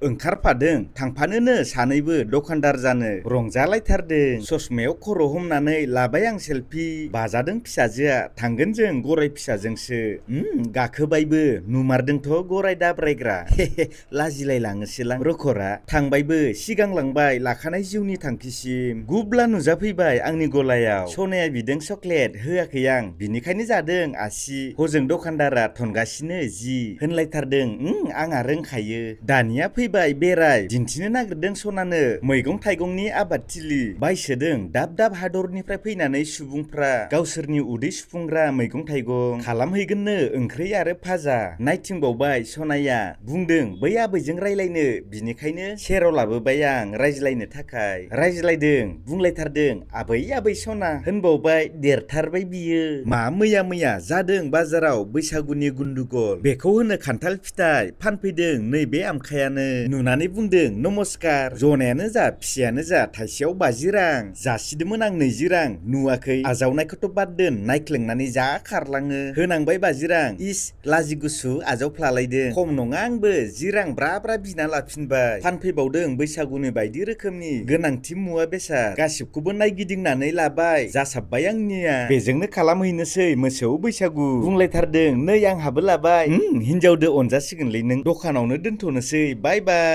ओंखारफादों थांफानोनो सानैबो दखानदार जानो रंजालायथारदों। ससमायाव खर' हमनानै लाबाय आं सेलफि। बाजादों फिसाजोआ थांगोन जों गराय फिसाजोंसो। गाखोबायबो नुमारदोंथ' गराय दाब्रायग्रा। लाजिलाय लाङोसोलां रखरा थांबायबो सिगांलांबाय लाखानाय जिउनि थांखिसिम। गुब्ला नुजाफैबाय आंनि गलायाव। सनाया बिदों चक्लेट होआखै आं बिनिखायनो जादों आसि। हजों दखानदारा थनगासिनो जि होनलायथारदों आंहा रोंखायो। दानिया फैबाय बेराय दिन्थिनो नागिरदों सनानो मैगं थाइगंनि आबादथिलि। बायसोदों दाब दाब हादरनिफ्राय फैनानै सुबुंफ्रा गावसोरनि उदै सुफुंग्रा मैगं थाइगं खालामहैगोननो ओंख्रि आरो भाजा। नायथिंबावबाय सनाया बुंदों बै आबैजों रायलायनो बिनिखायनो सेराव लाबोबाय आं रायज्लायनो थाखाय। रायज्लायदों बुंलायथारदों आबै आबै सना होनबावबाय देरथारबाय बियो। मा मैया मैया जादों बाजाराव बैसागुनि गुन्डुगल बेखौ होनो खान्थाल फिथाइ फानफैदों नैबे आमखायानो। नुनानै बुंदों नमस्कार जनायानो जा फिसायानो जा थाइसेयाव 50 रां जासिदोंमोन आं 20 रां नुवाखै आजावनायखौथ' बाद दोन नायख्लेंनानै जा खारलाङो होनांबाय 50 रां इस लाजि गुसु आजावफ्लालायदों। खम नङा आंबो 10 रां ब्रा ब्रा बिना लाफिनबाय। फानफैबावदों बैसागुनि बायदि रोखोमनि गोनांथि मुवा बेसाद गासिबखौबो नायगिदिंनानै लाबाय जासाबबाय आंनिया। बेजोंनो खालामहैनोसै मोसौ बैसागु बुंलायथारदों नै आंहाबो लाबाय हिनजावदो अनजासिगोनलै नों दखानावनो दोनथ'नोसै बाय बाय।